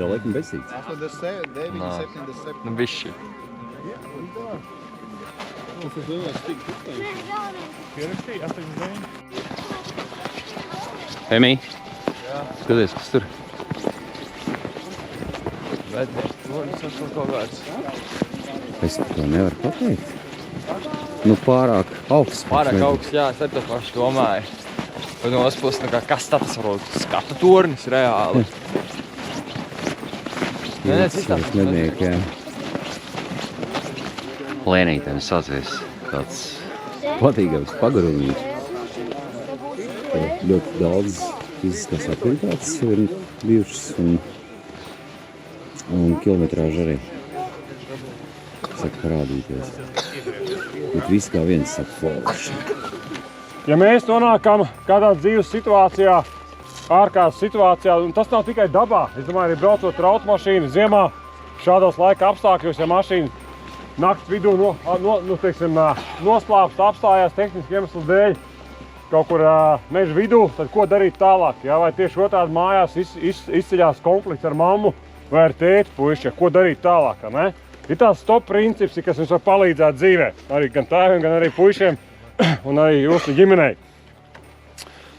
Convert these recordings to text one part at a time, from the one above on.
tev laikam besīts. 9, 7. Nu, bišķi. Emī, skaties, kas tur? Es to nevaru pateikt. Nu, pārāk augsts. Pārāk augsts, jā, es ar to pašu domāju. Bet no otras puses, kas tas var būt? Skatu tornis reāli. Jūtas mednieki, jā. Lēnītēm sācies tāds patīkams pagarumīgs. Ļoti daudz fiziskās aktivitātes ir bijušas un kilometrāža arī saka parādīties. Bet viss kā viens saka forši. Ja mēs nonākam kādā dzīves situācijā, ārkārtas situācijā, un tas nav tikai dabā, es domāju, arī braucot ar automašīnu ziemā, šādos laika apstākļos, ja mašīna nakts vidū noslāpst, apstājās tehniski iemeslu dēļ kaut kur meža vidū, tad ko darīt tālāk? Ja? Vai tieši otrādi mājās izceļās konflikts ar mammu vai ar tēti puiši, ko darīt tālāk? Ne? Ir tāds stop princips, kas mums var palīdzēt dzīvē, arī gan tēviem, gan arī puišiem un arī jūsu ģimenei.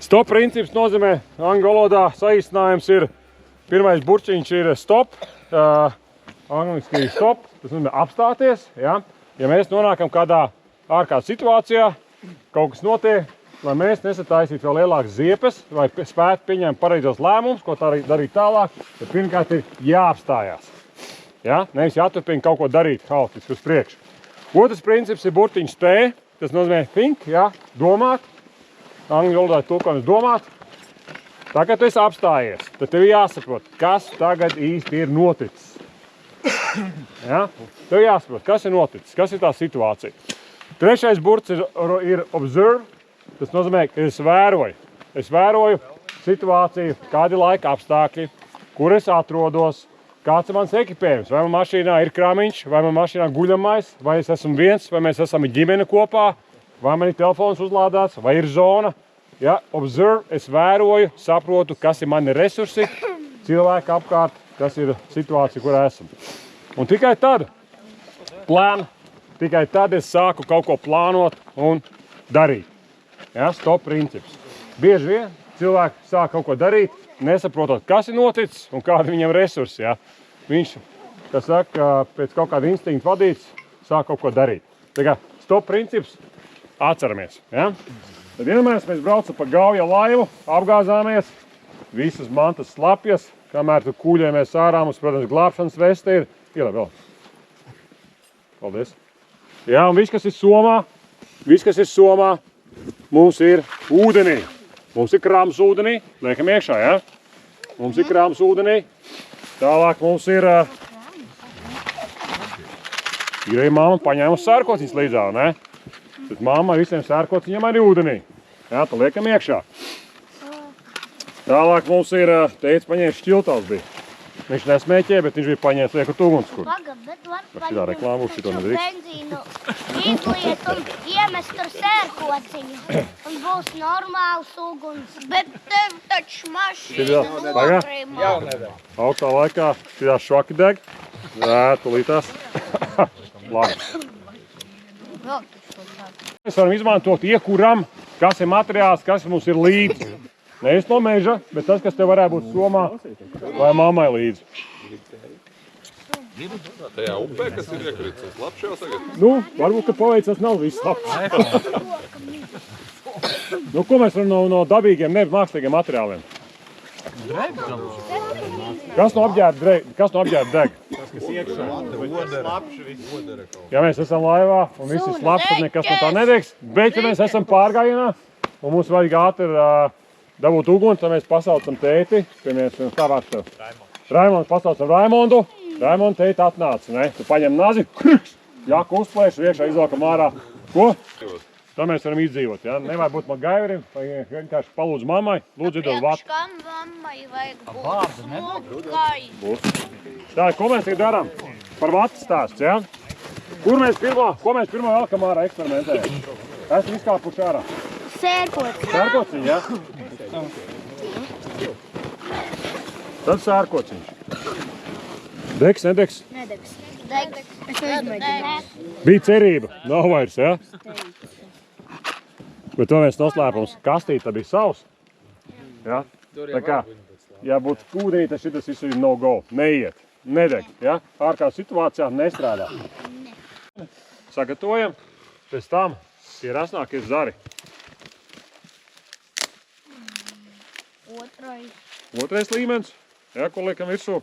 Stop princips nozīmē, angļu valodā saīsinājums ir, pirmais burciņš ir stop, angliski stop, tas nozīmē apstāties. Ja? Ja mēs nonākam kādā ārkārtas situācijā, kaut kas notiek, lai mēs nesataisītu vēl lielākas ziepes vai spētu pieņemt pareizos lēmumus, ko darīt tālāk, tad pirmkārt ir jāapstājās. Ja? Nevis jāturpina kaut ko darīt haotiski uz priekšu. Otrs princips ir burtiņš T, tas nozīmē think, ja? Domāt. Angļu valodā tulkojums domāt. Tā kā tu esi apstājies, tad tev jāsaprot, kas tagad īsti ir noticis. Ja? Tev jāsaprot, kas ir noticis, kas ir tā situācija. Trešais burts ir observe. Tas nozīmē, ka es vēroju. Es vēroju situāciju, kādi laika apstākļi, kur es atrodos, kāds ir mans ekipējums. Vai man mašīnā ir krāmiņš, vai man mašīnā guļamais, vai es esmu viens, vai mēs esam ģimene kopā, vai man ir telefons uzlādēts, vai ir zona. Ja? Observe, es vēroju, saprotu, kas ir mani resursi, cilvēki apkārt, kas ir situācija, kurā esam. Un tikai tad tikai tad es sāku kaut ko plānot un darīt. Ja, stop princips. Bieži vien cilvēki sāk kaut ko darīt, nesaprotot, kas ir noticis un kādi viņam resursi. Ja. Viņš, kas saka, pēc kaut kāda instinkta vadīts, sāk kaut ko darīt. Tā kā stop princips atceramies. Ja. Tad vienmēr mēs braucam pa Gauja laivu, apgāzāmies, visas mantas slapjas, kamēr tu kūļamies ārā, mums, protams, glābšanas veste ir. Ielai vēl. Paldies. Ja, un viss, kas ir somā, mums ir ūdenī. Mums ir krāms ūdenī. Liekam iekšā, ja? Mums ir krāms ūdenī. Tālāk mums ir... Ir arī mamma paņēmusi sērkociņas līdzā, ne? Tad mamma visiem sērkociņiem arī ūdenī. Ja, tad liekam iekšā. Tālāk mums ir... Teicis paņēmis šķiltavs bija. Viņš nesmēķē, bet viņš bija paņēmis liekot ugunskura. Šitā reklāma būs, šito nedrīkst. Benzīnu izliet un iemest tur sērkociņu. Un būs normāls uguns. Bet tev taču mašīna nokrīmā. Augstā laikā šitā švaki deg. Jā, tulītās. Labi. Mēs varam izmantot iekuram, kas ir materiāls, kas mums ir līdzi. Nevis no meža, bet tas, kas tev varētu būt somā vai mammai līdzi. Tajā upē, kas ir iekritis, labs jau tagad? Nu, varbūt, ka paveicās nav viss labs. Nu, ko mēs varam no dabīgiem, nevis mākslīgiem materiāliem? Kas no apģērba deg? Tas, kas iekšā. Ja mēs esam laivā un viss ir slapts, tad nekas no tā nedegs. Bet, ja mēs esam pārgājienā un mums vajag ātri dabūt uguni, tad mēs pasaucam tēti, piemēram, kā vārds tev? Raimondu pasaucam Raimondu. Raimondu tēti atnāca, ne? Tu paņem nazi, jaku uzplēš, iekšā izvalkam ārā. Ko? Tā mēs varam izdzīvot, ja? Nevajag būt MacGyverim, vai vienkārši palūdzu mammai, lūdzu idot vatu. Kam mammai vajag būt smukai? Tā, ko mēs tagad darām? Par vatu stāsts, ja? Ko mēs pirmā velkam ārā eksperimentējam? Esam izkāpuši ārā. Sērkociņu. Sērkociņu, ja? Tad sērkociņš. Degs, nedegs? Nedegs. Degs. Es neizmēģināju. Bija cerība, nav vairs, ja? Bet to viens noslēpums, kastīte bija savs. Ja? Tā kā, ja būtu ūdenī, tad šitas visu ir no go, neiet, nedeg, ja? Ārkārtas situācijā nestrādā. Sagatavojam, pēc tam tie rasnākie zari. Otrais līmenis, ja, ko liekam virsū.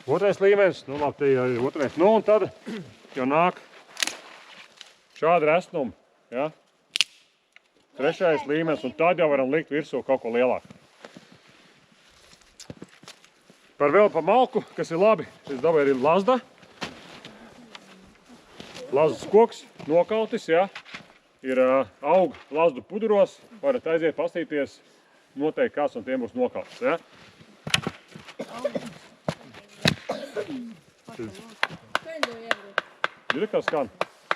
Otrais līmenis, nu labi, te ir otrais, nu un tad jau nāk šādi resnumi, ja. Trešais līmenis, un tad jau varam likt virsū kaut ko lielāku. Vēl pa malku, kas ir labi, šis dabai ir lazda. Lazdas koks, nokautis, ja. Ir aug lazdu puduros, varat aiziet pastīties, noteikti kāds no tiem būs nokautis, ja. Ir kā skan,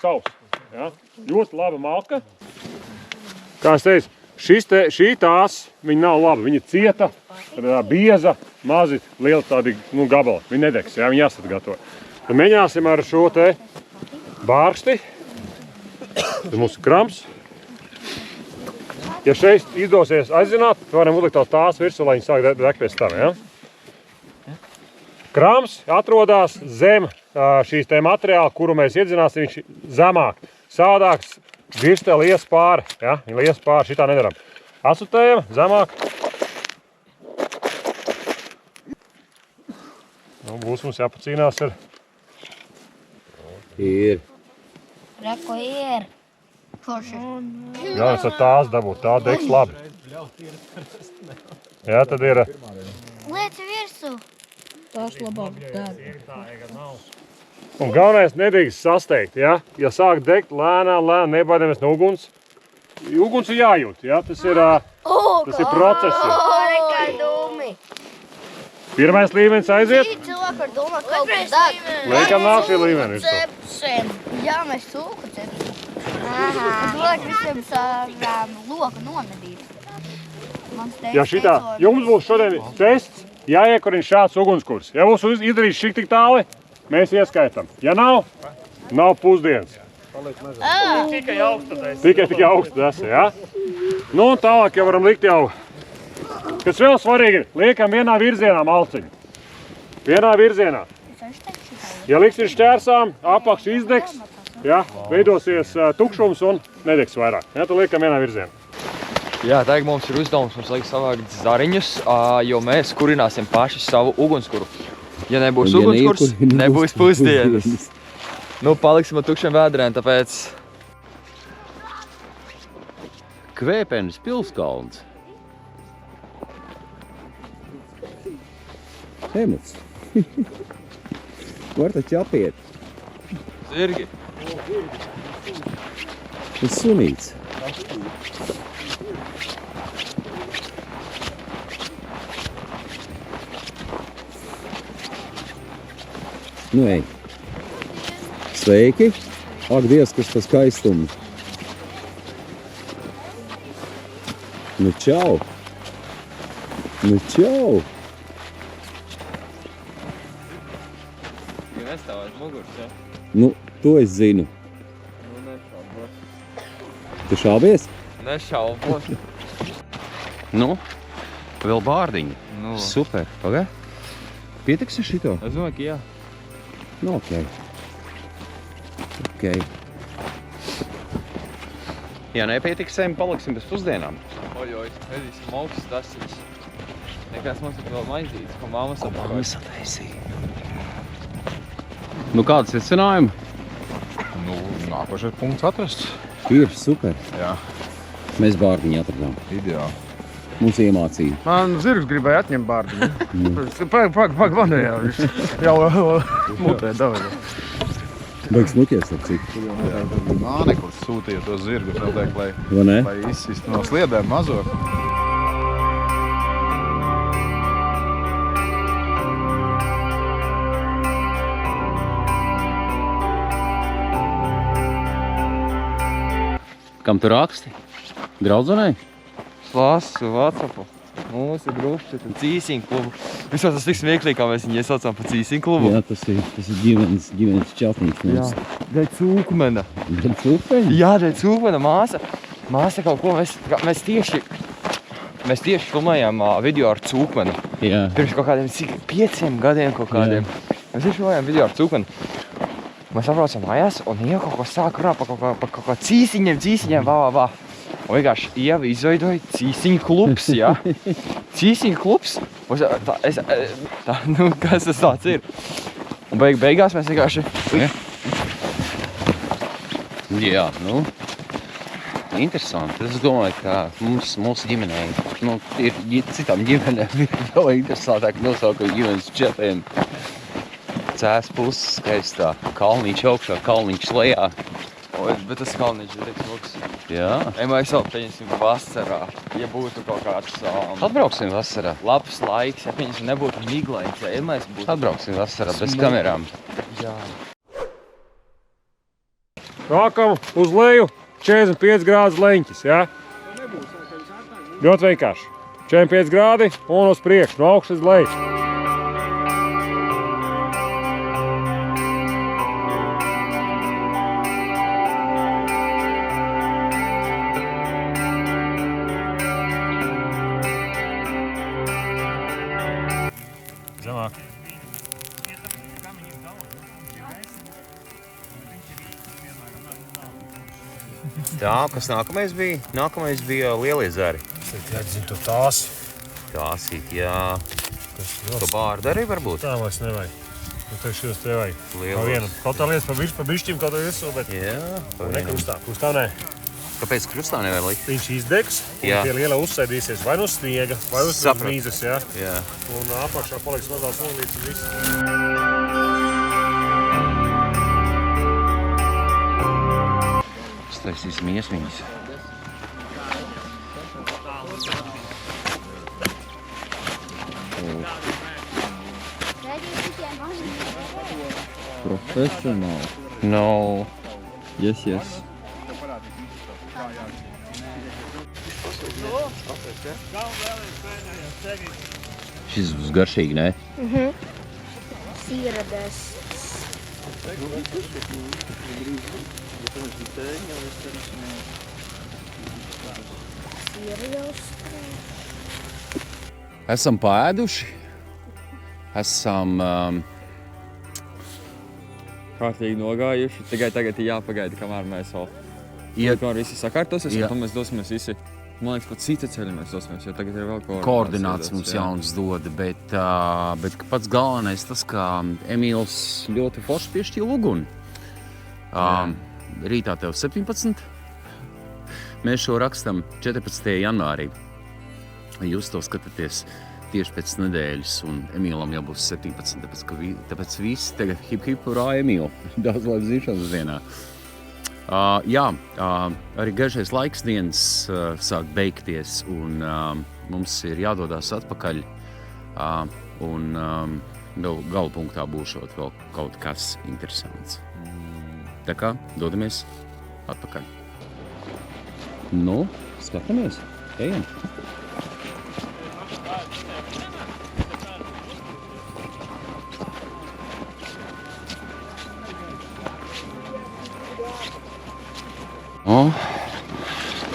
savs, ja. Ļoti laba malka. Kā es teicu, šī tās, viņa nav laba, viņa cieta, bieza, mazi, lieli tādi, nu, gabali, viņa nedegs, ja, viņa jāsat gatavo. Tad mēģināsim ar šo te bārksti, tas mūsu krams. Ja šeit izdosies aizināt, varam uzlikt tās virsū, lai viņi sāk degties tam, ja. Krams atrodas zem šīs te materiāla, kuru mēs iedzināsim, viņš zemāk, sādāks, virste lies pāri, ja, viņa lies pāri, šitā nedaram. Asutējam, zemāk. Nu, būs mums jāpacīnās ar... Ir. Reko ir. Forši. Jā, es ar tās dabūt, tā degs labi. Jā, tad ir... Liec virsū. Tās labāk deg. Un galvenais nedrīkst sasteigt, ja? Ja sāk degt lēnām, nebaidamies no uguns. Uguns ir jājūt, ja? Tas ir process. Rekai dūmi. Pirmais līmenis aiziet. Šī cilvēka ar dūmā kaut kas deg. Liekam nāk šī līmeni virsū. Cepsim. Jā, mēs cūku cepsim. Es liek visiem savām loka nomedīt. Ja šitā, jums būs šodien tests, jāiekurina šāds ugunskurs. Ja būs izdarīts šik tik tāli, mēs ieskaitam. Ja nav, nav pusdienas. Tikai augsta desa, ja? Nu un tālāk jau varam likt jau, kas vēl svarīgi ir, liekam vienā virzienā malciņu. Vienā virzienā. Ja liksim šķērsām, apakš izdegs, ja, veidosies tukšums un nedegs vairāk. Ja, tad liekam vienā virzienā. Jā, tagad mums ir uzdevums, mums vajag savākt zariņus, jo mēs kurināsim paši savu ugunskuru. Ja nebūs ugunskurs, nebūs pusdienas. Nu, paliksim ar tukšiem vēdrēm, tāpēc... Kvēpenes pilskalns. Emuts. Var taču apiet. Zirgi. Tas sunīts. Nu, ej. Sveiki. Ak, Dievs, kas tas skaistums. Nu, čau. Nu, čau. Ja nestāvās mugurs, ja? Nu, to es zinu. Nu, nešaubos. Tu šābies? Nešaubos. Nu, vēl bārdiņi. Nu. Super. Pagā? Pietiks ar šito? Es domāju, ka jā. Nu, okei. Okei. Ja nepietiksim, paliksim bez pusdienām. Ojoj, redzīsim augstas tasiņas. Nekāds mums ir vēl maizītes, ko mamma sapakaļ. Mamma sataisīja. Nu, kāds secinājumi? Nu, nākošais punkts atrasts. Ir, super. Jā, Mēs bārdiņu atradām. ideāli. Mums iemācīja. Man zirgs gribēja atņemt bārdiņu. Pag, vanējā viņš jau mutē daudz. Baigs muties ar citu. Māne, kur sūtīja to zirgu, noteikti, Vai ne? lai izsistu no sliedēm mazo. Kam tu raksti? Draudzenei? Lasu, Whatsappu. Mūsu grupa ir Cīsiņu klubu. Vispār tas tik smieklīgi, kā mēs viņu iesaucām pa Cīsiņu klubu. Jā, tas ir ģimenes čeltniņš Jā. mums. Dēļ Cūkmena. Gan cūpeņi? Jā, dēļ Cūkmena māsa. Māsa kaut ko, mēs tieši filmējām video ar Cūkmenu. Jā. Pirms kaut kādiem 5 gadiem kaut kādiem. Mēs tieši filmējām video ar Cūkmenu. Mēs apbraucam mājās un Ieva kaut ko sāk runāt par kaut kā cīsiņiem, vā. Un vienkārši Ieva izveidoja Cīsiņu klubs, jā. Cīsiņu klubs? Kas tas tāds ir? Un beigās mēs vienkārši... Jā, nu, interesanti. Es domāju, ka mūsu ģimenei, ir citām ģimenēm vēl interesantāk nosaukot ģimenes četiem. Cēs puses skaistā, kalniņš augšā, kalniņš lejā. Bet tas kalniņš ir smuks. Jā. Mēs vēl pieņemsim vasarā, ja būtu kaut kāds Atbrauksim vasarā. labs laiks, ja pieņemsim nebūtu miglains, ja mēs būtu... Atbrauksim vasarā bez kamerām. Jā. Sākam uz leju 45 grādus leņķis, jā? Ļoti vienkārši. 45 grādi un uz priekšu, no augšas uz leju. Zemāk. Tā, kas nākamais bija? Nākamais bija Lielie zari. Es zinu, tu tās. Tāsīt, jā. To bārdu arī varbūt? Tā vairs nevajag. Nu, tev šos te vajag. Lielos. Pa vienu. Kaut tā lietas pa bišķim, kaut tā visu, bet... Jā. Nekrustā. Krustā nē. Kāpēc krustā nevar likt? Viņš izdegs, un Jā. tie lielie uzsēdīsies vai no sniega, vai uz mīzes, jā. Jā. Un apakšā paliks mazās nolītes un viss. Taisīsim iesmiņas. Professional. No. Yes. Šis būs garšīgi, ne? Sīra dests. Esam paēduši. Esam... Kārtīgi nogājuši. Tikai tagad ir jāpagaida, kamēr mēs vēl... Kamēr visi sakārtosies, un tad mēs dosimies visi... Man liekas, pat cita ceļa mēs dosimies, jo tagad ir vēl Koordināts mums jauns dod, bet pats galvenais tas, ka Emīls ļoti forši piešķīja uguni. Rītā tev 17. Mēs šo rakstam 14. janvārī. Jūs to skatāties tieši pēc nedēļas, un Emīlam jau būs 17. Tāpēc visi tagad hip urā Emīlu. Daudz labi zīšanas dienā. Arī garšais laiks dienas sāk beigties, un mums ir jādodās atpakaļ, un gala punktā būšot vēl kaut kas interesants. Tā kā dodamies atpakaļ. Nu, skatāmies, ejam.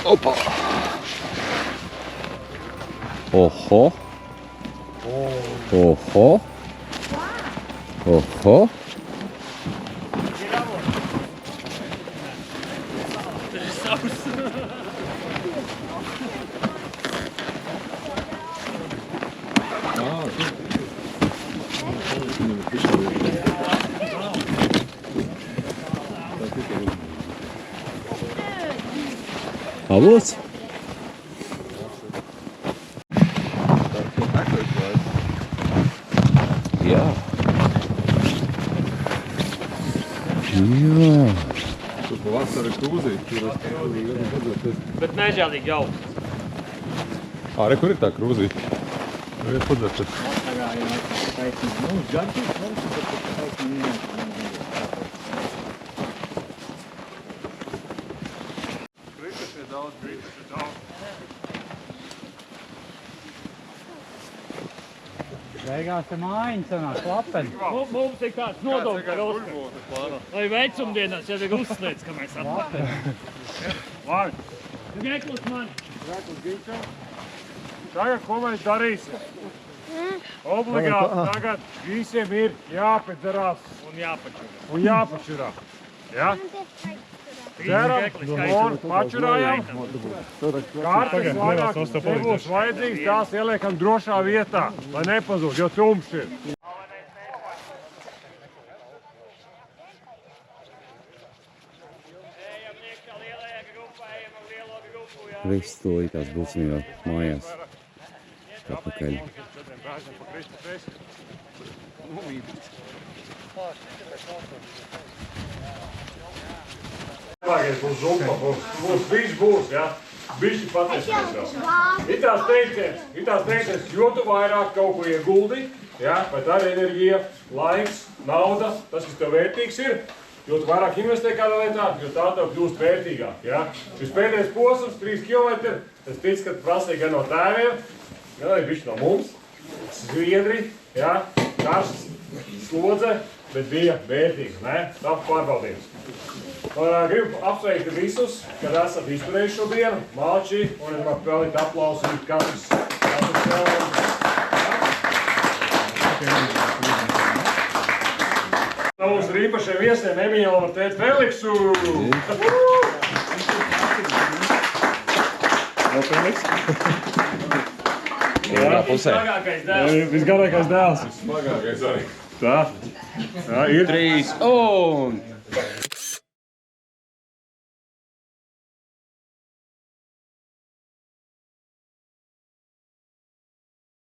Opa! Oho! Oho! Oho! Avots? Jā. Jā. Tu pavasari krūzīt, Bet nežēlīgi jau. Āre, kur ir tā krūzīt? Viet padzeršas. Beigās te mājiņa sanāk, klapeni. Mums ir kāds nodokļu par Oskaru. Lai vecumdienās jau ir uzslēdz, ka mēs atpakaļ. Labi. Ņeklus man. Tagad, ko mēs darīsim? Obligāti tagad visiem ir jāpedzerās un jāpačurā. Ja? Dzeram, un pačurājam. Kārtas vairāk nebūs vajadzīgs, tās ieliekam drošā vietā, lai nepazūd, jo tumšs ir. Viss tūlītās būsim jau mājās. Atpakaļ. Tālākais būs zupa, būs bišķi būs, ja? Bišķi patiesības vēl. Itās teiciens, jo tu vairāk kaut ko ieguldi, ja? Vai tā ir enerģija, laiks, nauda, tas, kas tev vērtīgs ir, jo tu vairāk investē kādā lietā, jo tā tev kļūst vērtīgāk, ja? Šis pēdējais posms, 3 km, es ticu, ka prasīja gan no tēviem, gan arī bišķi no mums, zviedri, ja? Karsts, slodze, bet bija vērtīga, ne? Tapu pārbaudījums. Gribu apsveikt visus, kad esat izturējuši šo dienu, malči, un es varu pelnīt aplausu katrs sev. Mums ir īpašiem viesiem Emīlam ar tēt Feliksu. Vismagākais dēls. Visgarākais dēls. Smagākais arī. Tā ir. 3 un...